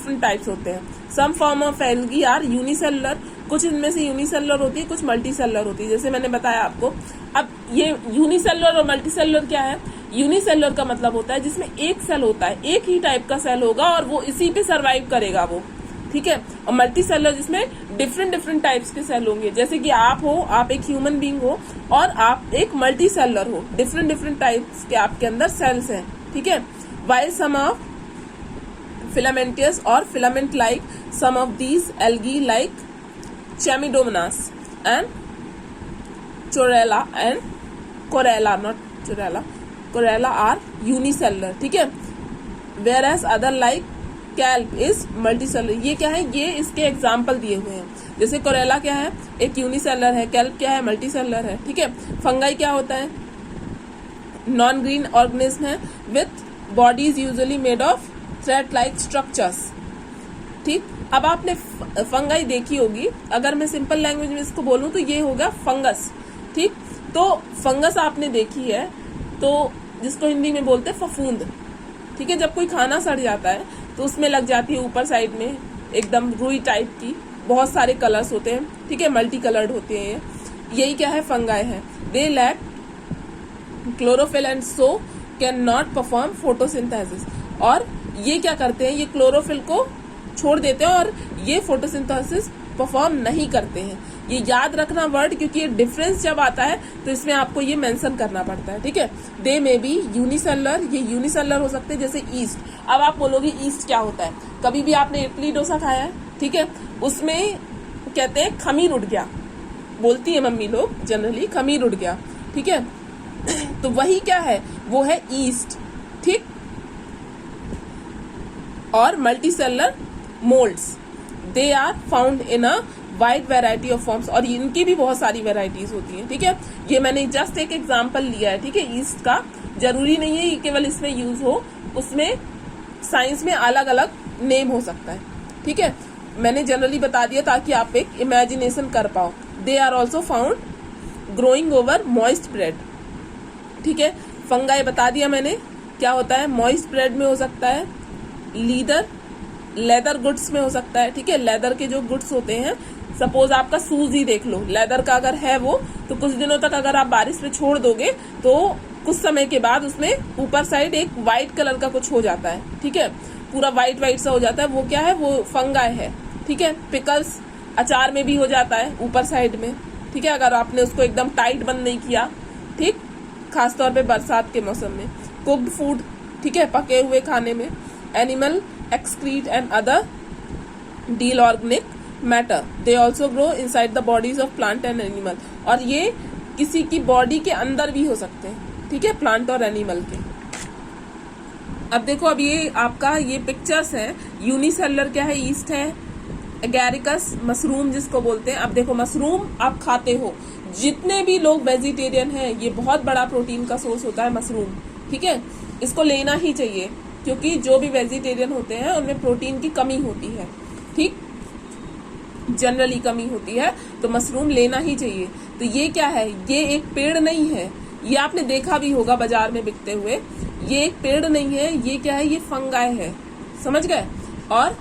Different types होते हैं। Some form of algae are unicellular, कुछ इनमें से यूनिसेलुलर होती है, कुछ मल्टीसेलुलर होती है, जैसे मैंने बताया आपको। अब ये यूनिसेलुलर और मल्टीसेलुलर क्या है? यूनिसेलुलर का मतलब होता है जिसमें एक सेल होता है, एक ही टाइप का सेल होगा और वो इसी पे सरवाइव करेगा वो, ठीक है। और मल्टीसेलुलर जिसमें डिफरेंट डिफरेंट टाइप्स के सेल होंगे, जैसे कि आप हो, आप एक ह्यूमन बीइंग हो और आप एक मल्टीसेलुलर हो, डिफरेंट डिफरेंट टाइप्स के आपके अंदर सेल्स हैं, ठीक है। While some of filamentous or filament like some of these algae like Chlamydomonas and Chlorella and Chlorella, not Chlorella, Chlorella are unicellular, ठीक है। whereas other like Kelp is multicellular। ये क्या है? ये इसके एग्जाम्पल दिए हुए हैं। जैसे कोरेला क्या है? एक यूनिसेलुलर है। कैल्प क्या है? मल्टीसेलुलर है, ठीक है। फंगाई क्या होता है? नॉन ग्रीन ऑर्गेनिज्म है with bodies usually made of thread like structures, ठीक। अब आपने फंगाई देखी होगी, अगर मैं सिंपल लैंग्वेज में इसको बोलूं तो ये होगा फंगस, ठीक। तो फंगस आपने देखी है, तो जिसको हिंदी में बोलते हैं फफूंद, ठीक है। जब कोई खाना सड़ जाता है तो उसमें लग जाती है ऊपर साइड में एकदम रुई टाइप की, बहुत सारे कलर्स होते हैं, ठीक है, मल्टी कलर्ड होते हैं। यही क्या है? फंगाई है। They lack chlorophyll and so can not perform photosynthesis. और ये क्या करते हैं? ये क्लोरोफिल को छोड़ देते हैं और ये फोटोसिंथेसिस परफॉर्म नहीं करते हैं। ये याद रखना वर्ड, क्योंकि ये डिफरेंस जब आता है तो इसमें आपको ये मेंशन करना पड़ता है, ठीक है। दे मे बी यूनिसेलुलर, ये यूनिसेलुलर हो सकते हैं, जैसे ईस्ट। अब आप बोलोगे ईस्ट क्या होता है? कभी भी आपने इडली डोसा खाया है, ठीक है, उसमें कहते हैं खमीर उड़ गया, बोलती है मम्मी लोग जनरली, खमीर उड़ गया, ठीक है। तो वही क्या है? वो है ईस्ट, ठीक। और multicellular moulds, they are found in a wide variety of forms, और इनकी भी बहुत सारी वैरायटीज होती हैं, ठीक है। ये मैंने जस्ट एक एग्जांपल लिया है, ठीक है, ईस्ट का। जरूरी नहीं है ये केवल इसमें यूज हो, उसमें साइंस में अलग अलग नेम हो सकता है, ठीक है। मैंने जनरली बता दिया ताकि आप एक इमेजिनेशन कर पाओ। They are also found growing over moist bread, ठीक है। फंगाई बता दिया मैंने क्या होता है, मॉइस्ट ब्रेड में हो सकता है, लेदर गुड्स में हो सकता है, ठीक है। लेदर के जो गुड्स होते हैं, सपोज आपका शूज ही देख लो, लेदर का अगर है वो, तो कुछ दिनों तक अगर आप बारिश में छोड़ दोगे तो कुछ समय के बाद उसमें ऊपर साइड एक व्हाइट कलर का कुछ हो जाता है, ठीक है, पूरा व्हाइट व्हाइट सा हो जाता है, वो क्या है? वो फंगाई है, ठीक है। पिकल्स अचार में भी हो जाता है ऊपर साइड में, ठीक है, अगर आपने उसको एकदम टाइट बंद नहीं किया, ठीक, खासतौर पे बरसात के मौसम में। कुक्ड फूड, ठीक है, पके हुए खाने में। Animal excrete and other deal organic matter, they also grow inside the bodies of plant and animal, और ये किसी की बॉडी के अंदर भी हो सकते हैं, ठीक है, प्लांट और एनिमल के। अब देखो, अब ये आपका ये पिक्चर्स है। यूनिसेलुलर क्या है? ईस्ट है। एगैरिकस मशरूम जिसको बोलते हैं। अब देखो, मशरूम आप खाते हो, जितने भी लोग वेजिटेरियन हैं, ये बहुत बड़ा प्रोटीन का सोर्स होता है मशरूम, ठीक है। इसको लेना ही चाहिए, क्योंकि जो भी वेजिटेरियन होते हैं उनमें प्रोटीन की कमी होती है, ठीक, जनरली कमी होती है, तो मशरूम लेना ही चाहिए। तो ये क्या है? ये एक पेड़ नहीं है, ये आपने देखा भी होगा बाजार में बिकते हुए। ये एक पेड़ नहीं है, ये क्या है? ये फंगाई है, समझ गए। और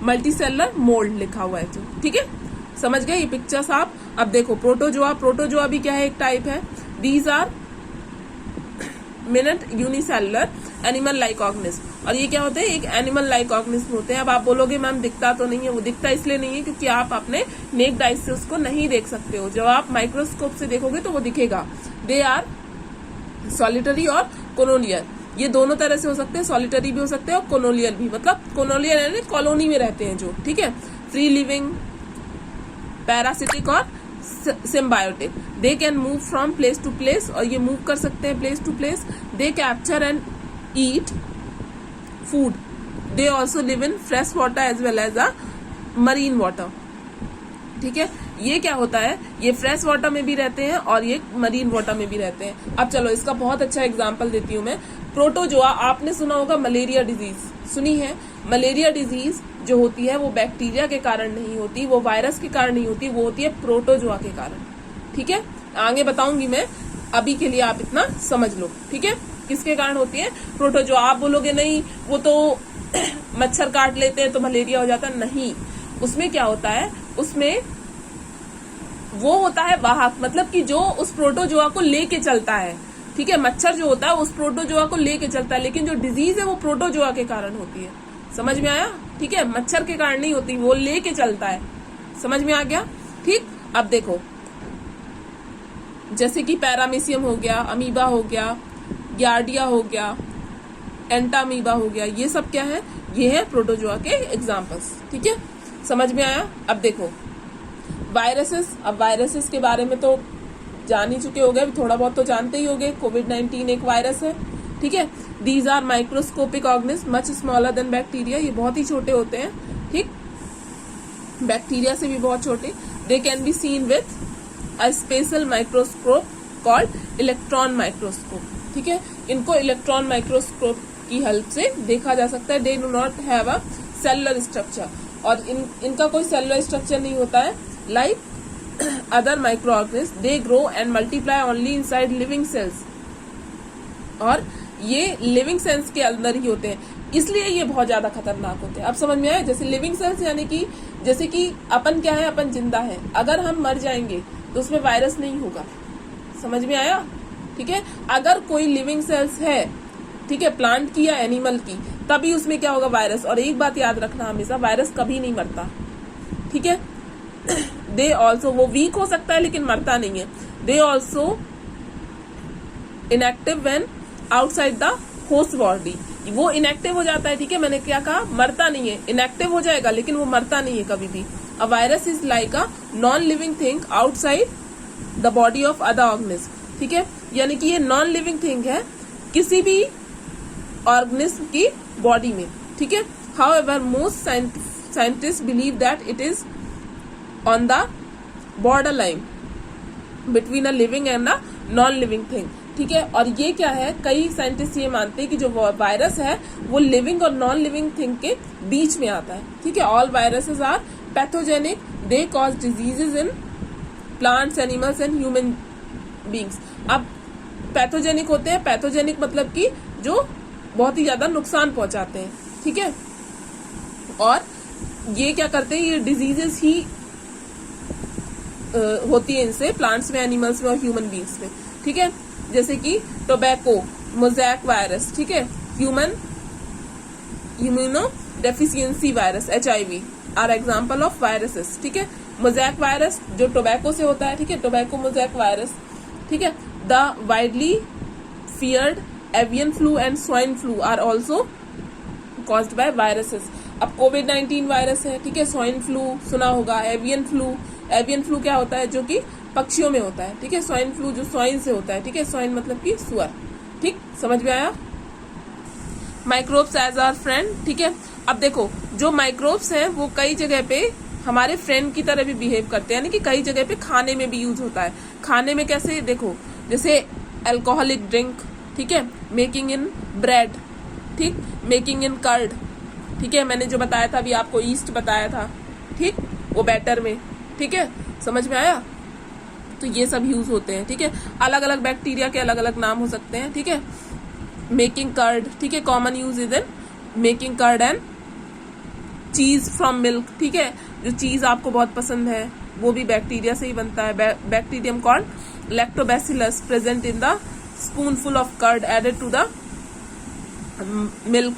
मल्टीसेलुलर मोल्ड लिखा हुआ है, ठीक है, समझ गए ये पिक्चर्स आप। अब देखो, प्रोटोजोआ, प्रोटोजोआ भी क्या है? एक टाइप है। These are minute unicellular animal like organism, और ये क्या होते हैं? एक एनिमल लाइक ऑर्गेनिज्म होते हैं। अब आप बोलोगे मैम दिखता तो नहीं है, वो दिखता इसलिए नहीं है क्योंकि आप अपने नेक्ड आई से उसको नहीं देख सकते हो, जब आप माइक्रोस्कोप से देखोगे तो वो दिखेगा। दे आर सॉलिटरी और कोलोनियल, ये दोनों तरह से हो सकते हैं, सॉलिटरी भी हो सकते हैं और कोलोनियल भी, मतलब कोलोनियल यानी कॉलोनी में रहते हैं जो, ठीक है। फ्री लिविंग, पैरासिटिक और symbiotic. They can move from place to place, और ये मूव कर सकते हैं place to place. They capture and eat food. They also live in fresh water as well as a marine water, ठीक है। ये क्या होता है? ये फ्रेश वाटर में भी रहते हैं और ये मरीन वाटर में भी रहते हैं। अब चलो इसका बहुत अच्छा एग्जांपल देती हूँ मैं। प्रोटोजोआ, आपने सुना होगा मलेरिया डिजीज, सुनी है? मलेरिया डिजीज जो होती है वो बैक्टीरिया के कारण नहीं होती, वो वायरस के कारण नहीं होती, वो होती है प्रोटोजोआ के कारण, ठीक है। आगे बताऊंगी मैं, अभी के लिए आप इतना समझ लो, ठीक है, किसके कारण होती है? प्रोटोजोआ। आप बोलोगे नहीं वो तो मच्छर काट लेते हैं तो मलेरिया हो जाता है, नहीं। उसमें क्या होता है, उसमें वो होता है वाहक, मतलब कि जो उस प्रोटोजोआ को लेके चलता है, ठीक है। मच्छर जो होता है उस प्रोटोजोआ को लेके चलता है, लेकिन जो डिजीज है वो प्रोटोजोआ के कारण होती है। समझ में आया? ठीक है, मच्छर के कारण नहीं होती, वो लेके चलता है। समझ में आ गया? ठीक। अब देखो, जैसे कि पैरामीशियम हो गया, अमीबा हो गया, यार्डिया हो गया, एंटामीबा हो गया, ये सब क्या है, ये है प्रोटोजोआ के एग्जाम्पल्स। ठीक है, समझ में आया? अब देखो वायरसेस। अब वायरसेस के बारे में तो जान ही चुके होंगे, थोड़ा बहुत तो जानते ही होंगे। कोविड-19 एक वायरस है, ठीक है। These are microscopic organism much smaller than bacteria, ये बहुत ही छोटे होते हैं, ठीक, बैक्टीरिया से भी बहुत छोटे। They can be seen with a special microscope called electron microscope, ठीक है। इनको इलेक्ट्रॉन माइक्रोस्कोप की हेल्प से देखा जा सकता है। They do not have a cellular structure, और इनका कोई सेलुलर स्ट्रक्चर नहीं होता है। Like other micro organism they grow and multiply only inside living cells, और ये लिविंग सेल्स के अंदर ही होते हैं, इसलिए ये बहुत ज्यादा खतरनाक होते हैं। अब समझ में आया? जैसे लिविंग सेल्स यानी कि जैसे कि अपन क्या है, अपन जिंदा है, अगर हम मर जाएंगे तो उसमें वायरस नहीं होगा। समझ में आया? ठीक है। अगर कोई लिविंग सेल्स है, ठीक है, प्लांट की या एनिमल की, तभी उसमें क्या होगा, वायरस। और एक बात याद रखना हमेशा, वायरस कभी नहीं मरता, ठीक है। दे ऑल्सो, वो वीक हो सकता है लेकिन मरता नहीं है। They also inactive when outside the host body, वो इनएक्टिव हो जाता है, ठीक है। मैंने क्या कहा, मरता नहीं है, इनएक्टिव हो जाएगा लेकिन वो मरता नहीं है कभी भी। A virus is like a non living thing outside the body of other organism, ठीक है। यानी कि ये नॉन लिविंग थिंग है किसी भी ऑर्गेनिज्म की बॉडी में, ठीक है। However most scientist believe that it is on the border line between a living and a non living thing, ठीक है। और ये क्या है, कई साइंटिस्ट ये मानते हैं कि जो वायरस है वो लिविंग और नॉन लिविंग थिंग के बीच में आता है, ठीक है। All viruses are pathogenic, they cause diseases in plants, animals and human beings. अब पैथोजेनिक होते हैं, पैथोजेनिक मतलब कि जो बहुत ही ज्यादा नुकसान पहुंचाते हैं, ठीक है। और ये क्या करते हैं, ये डिजीजेस ही होती है इनसे, प्लांट्स में, एनिमल्स में और ह्यूमन बींग्स में, ठीक है। जैसे कि टोबैको, मोज़ैक वायरस, ठीक है, human immuno deficiency virus HIV are example of viruses, ठीक है। मोज़ैक वायरस जो टोबैको से होता है, ठीक है, टोबैको मोज़ैक वायरस, ठीक है। The widely feared avian flu and swine flu are also caused by viruses. अब कोविड-19 वायरस है, ठीक है, स्वाइन फ्लू सुना होगा, एवियन फ्लू क्या होता है, जो कि पक्षियों में होता है, ठीक है। स्वाइन फ्लू जो स्वाइन से होता है, ठीक है, स्वाइन मतलब कि सुअर, ठीक, समझ में आया। माइक्रोब्स एज आवर फ्रेंड, ठीक है। अब देखो जो माइक्रोब्स हैं वो कई जगह पे हमारे फ्रेंड की तरह भी बिहेव करते हैं, यानी कि कई जगह पे खाने में भी यूज होता है। खाने में कैसे, देखो जैसे अल्कोहलिक ड्रिंक, ठीक है, मेकिंग इन ब्रेड, ठीक, मेकिंग इन कर्ड, ठीक है, मैंने जो बताया था अभी आपको, ईस्ट बताया था, ठीक, वो बैटर में, ठीक है, समझ में आया। तो ये सब यूज होते हैं, ठीक है। अलग अलग बैक्टीरिया के अलग अलग नाम हो सकते हैं, ठीक है। मेकिंग कर्ड, ठीक है, common use is in making curd and cheese from milk, ठीक है। जो चीज आपको बहुत पसंद है वो भी बैक्टीरिया से ही बनता है। Bacterium called lactobacillus present in the spoonful of curd added to the milk,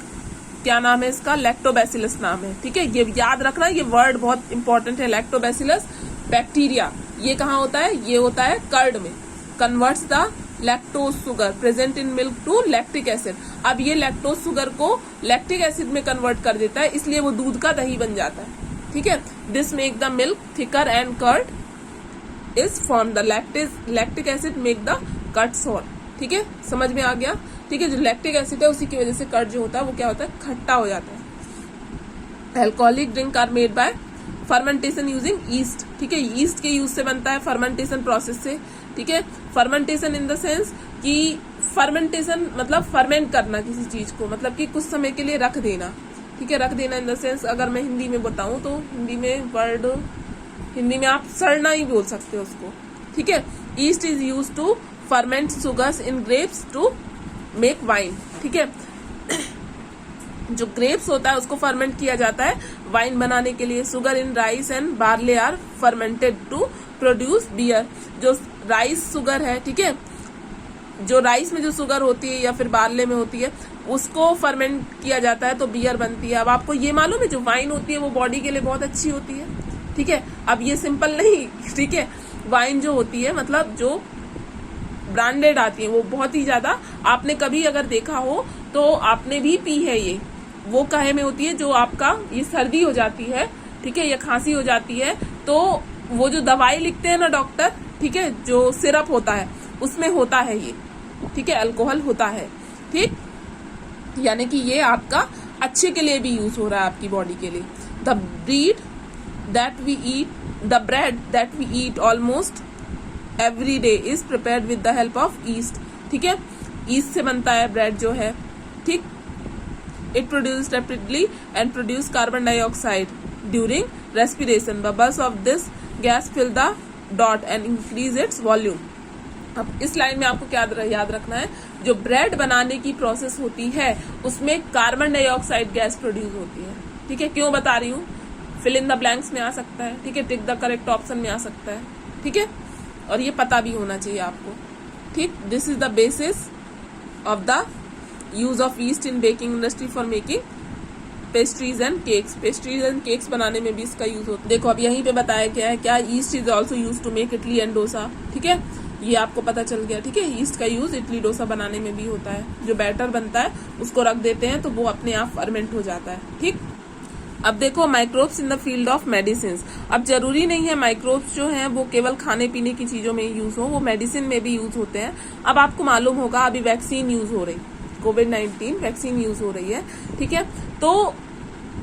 क्या नाम है इसका, लैक्टोबैसिलस नाम है, ठीक है। ये याद रखना, ये वर्ड बहुत इंपॉर्टेंट है, लैक्टोबैसिलस बैक्टीरिया। ये कहाँ होता है, ये होता है कर्ड में। Converts the lactose sugar present in milk to lactic acid. अब ये लैक्टोज शुगर को लैक्टिक एसिड में कन्वर्ट कर देता है, इसलिए वो दूध का दही बन जाता है, ठीक है। This make the milk thicker and curd is form, the lactic acid make the curd sour, ठीक है, समझ में आ गया, ठीक है। जो लैक्टिक एसिड है उसी की वजह से कर्ड जो होता है वो क्या होता है, खट्टा हो जाता है। Alcoholic drink are made by fermentation using yeast, ठीक है, ईस्ट के यूज से बनता है, फर्मेंटेशन प्रोसेस से, ठीक है। फर्मेंटेशन इन द सेंस कि फर्मेंटेशन मतलब फर्मेंट करना किसी चीज को, मतलब कि कुछ समय के लिए रख देना, ठीक है। रख देना इन द सेंस, अगर मैं हिंदी में बताऊं तो हिंदी में आप सड़ना ही बोल सकते हो उसको, ठीक है। Yeast is use to ferment sugars in grapes to make wine, ठीक है। जो ग्रेप्स होता है उसको फर्मेंट किया जाता है वाइन बनाने के लिए। Sugar in rice and barley are fermented to produce beer. जो राइस शुगर है, ठीक है, जो राइस में जो शुगर होती है या फिर बार्ले में होती है उसको फर्मेंट किया जाता है तो बियर बनती है। अब आपको ये मालूम है जो वाइन होती है वो बॉडी के लिए बहुत अच्छी होती है, ठीक है। अब ये सिंपल नहीं, ठीक है, वाइन जो होती है मतलब जो ब्रांडेड आती है वो बहुत ही ज्यादा, आपने कभी अगर देखा हो तो आपने भी पी है ये, वो काहे में होती है जो आपका ये सर्दी हो जाती है, ठीक है, या खांसी हो जाती है तो वो जो दवाई लिखते हैं ना डॉक्टर, ठीक है, जो सिरप होता है उसमें होता है ये, ठीक है, अल्कोहल होता है, ठीक, यानी कि ये आपका अच्छे के लिए भी यूज हो रहा है आपकी बॉडी के लिए। The bread that we eat almost every day is prepared with the help of yeast, ठीक है, ईस्ट से बनता है ब्रेड जो है, ठीक। It produce rapidly and produce carbon dioxide during respiration. Bubbles of this gas fill the dough and increase its volume. अब इस लाइन में आपको क्या याद रखना है, जो ब्रेड बनाने की प्रोसेस होती है उसमें कार्बन डाइऑक्साइड गैस प्रोड्यूस होती है, ठीक है। क्यों बता रही हूँ, फिल इन द ब्लैंक्स में आ सकता है, ठीक है, टिक द करेक्ट ऑप्शन में आ सकता है, ठीक है, और ये पता भी होना चाहिए आपको, ठीक। This is the basis of the use of east in baking industry for making pastries and cakes. Pastries and cakes बनाने में भी इसका यूज होता है। देखो अब यहीं पे बताया क्या है, क्या yeast is also use to make idli and dosa, ठीक है, ये आपको पता चल गया, ठीक है। ईस्ट का यूज इडली डोसा बनाने में भी होता है। जो बैटर बनता है उसको रख देते हैं तो वो अपने आप फर्मेंट हो जाता है, ठीक। अब देखो microbes in the field of medicine. अब जरूरी नहीं है माइक्रोब्स जो हैं वो केवल खाने पीने की चीजों में यूज हो, वो मेडिसिन में भी यूज होते हैं। अब आपको मालूम होगा अभी वैक्सीन यूज हो रही, कोविड-19 वैक्सीन यूज हो रही है, ठीक है। तो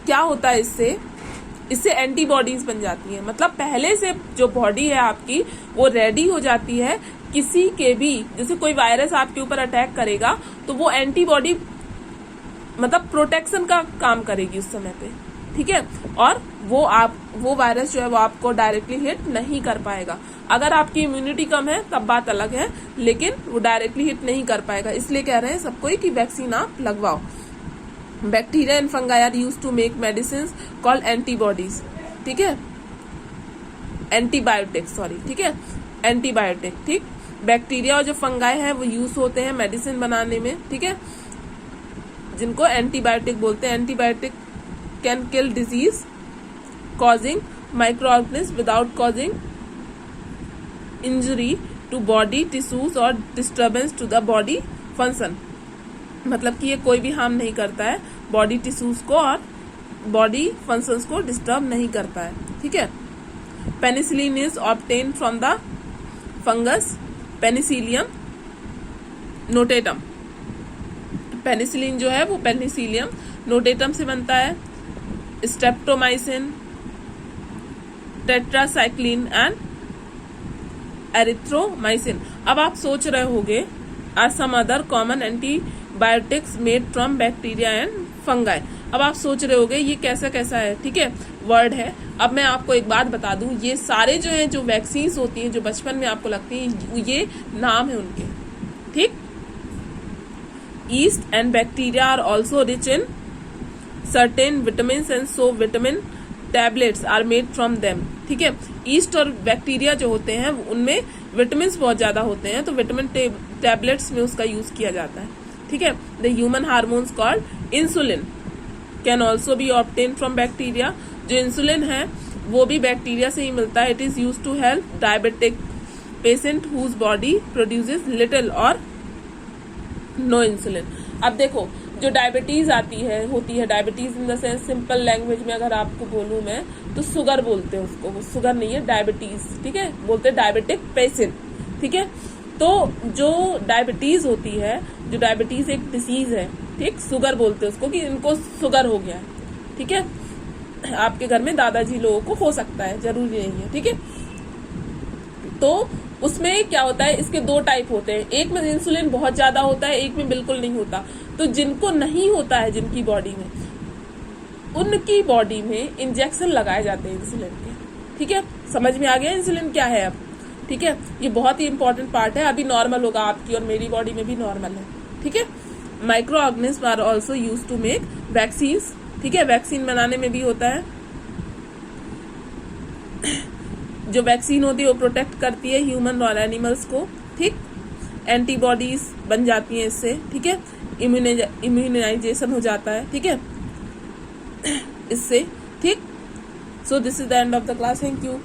क्या होता है इससे एंटीबॉडीज बन जाती हैं, मतलब पहले से जो बॉडी है आपकी वो रेडी हो जाती है किसी के भी, जैसे कोई वायरस आपके ऊपर अटैक करेगा तो वो एंटीबॉडी मतलब प्रोटेक्शन का काम करेगी उस समय पे, ठीक है, और वो वायरस जो है वो आपको डायरेक्टली हिट नहीं कर पाएगा। अगर आपकी इम्यूनिटी कम है तब बात अलग है, लेकिन वो डायरेक्टली हिट नहीं कर पाएगा। इसलिए कह रहे हैं सबको कि वैक्सीन आप लगवाओ। Bacteria and fungi are used to make medicine called antibodies, ठीक है, एंटीबायोटिक, सॉरी, ठीक है, एंटीबायोटिक, ठीक। बैक्टीरिया और जो फंगाई है वो यूज होते हैं मेडिसिन बनाने में, ठीक है, जिनको एंटीबायोटिक बोलते हैं। Antibiotic can kill disease causing micro organism without causing injury to body tissues और disturbance to the body function. मतलब कि ये कोई भी हार्म नहीं करता है बॉडी टिश्यूज को और बॉडी फंक्शंस को डिस्टर्ब नहीं करता है, ठीक है। Penicillin is obtain from the fungus penicillium notatum. Penicillin जो है वो पेनिसिलियम नोटेटम से बनता है। Streptomycin, tetracycline and erythromycin. अब आप सोच रहे होंगे are some other common antibiotics made from bacteria and fungi. अब आप सोच रहे होंगे ये कैसा कैसा है, ठीक है, वर्ड है। अब मैं आपको एक बात बता दूं, ये सारे जो हैं जो वैक्सीन होती हैं जो बचपन में आपको लगती हैं ये नाम है उनके, ठीक। Yeast and bacteria are also rich in certain vitamin and so vitamin tablets are made from them, ठीक है। ईस्ट और बैक्टीरिया जो होते हैं उनमें विटामिन बहुत ज्यादा होते हैं तो विटामिन टैबलेट्स में उसका यूज किया जाता है, ठीक है। The human hormones called insulin can also be obtain from bacteria. जो इंसुलिन है वो भी बैक्टीरिया से ही मिलता है। It is use to help diabetic patient whose body produces little or no insulin. अब देखो जो डायबिटीज होती है diabetes in the sense simple language में अगर आपको बोलूं मैं तो शुगर बोलते हैं उसको, वो शुगर नहीं है डायबिटीज, ठीक है, बोलते हैं डायबिटिक पेशेंट, ठीक है। तो जो डायबिटीज होती है, जो डायबिटीज एक डिसीज है, ठीक, शुगर बोलते हैं उसको कि इनको शुगर हो गया है, ठीक है। आपके घर में दादाजी लोगों को हो सकता है, जरूरी नहीं है, ठीक है। तो उसमें क्या होता है, इसके दो टाइप होते हैं, एक में इंसुलिन बहुत ज्यादा होता है, एक में बिल्कुल नहीं होता। तो जिनको नहीं होता है, जिनकी बॉडी में, उनकी बॉडी में इंजेक्शन लगाए जाते हैं इंसुलिन के, ठीक है। समझ में आ गया इंसुलिन क्या है अब, ठीक है। ये बहुत ही इंपॉर्टेंट पार्ट है। अभी नॉर्मल होगा आपकी और मेरी बॉडी में भी नॉर्मल है, ठीक है। Micro organism are also use to make vaccine, ठीक है, वैक्सीन बनाने में भी होता है। जो वैक्सीन होती है वो प्रोटेक्ट करती है ह्यूमन और एनिमल्स को, ठीक, एंटीबॉडीज बन जाती हैं इससे, ठीक है, इम्यूनाइजेशन हो जाता है, ठीक है, इससे, ठीक। So this is the end of the class, thank you.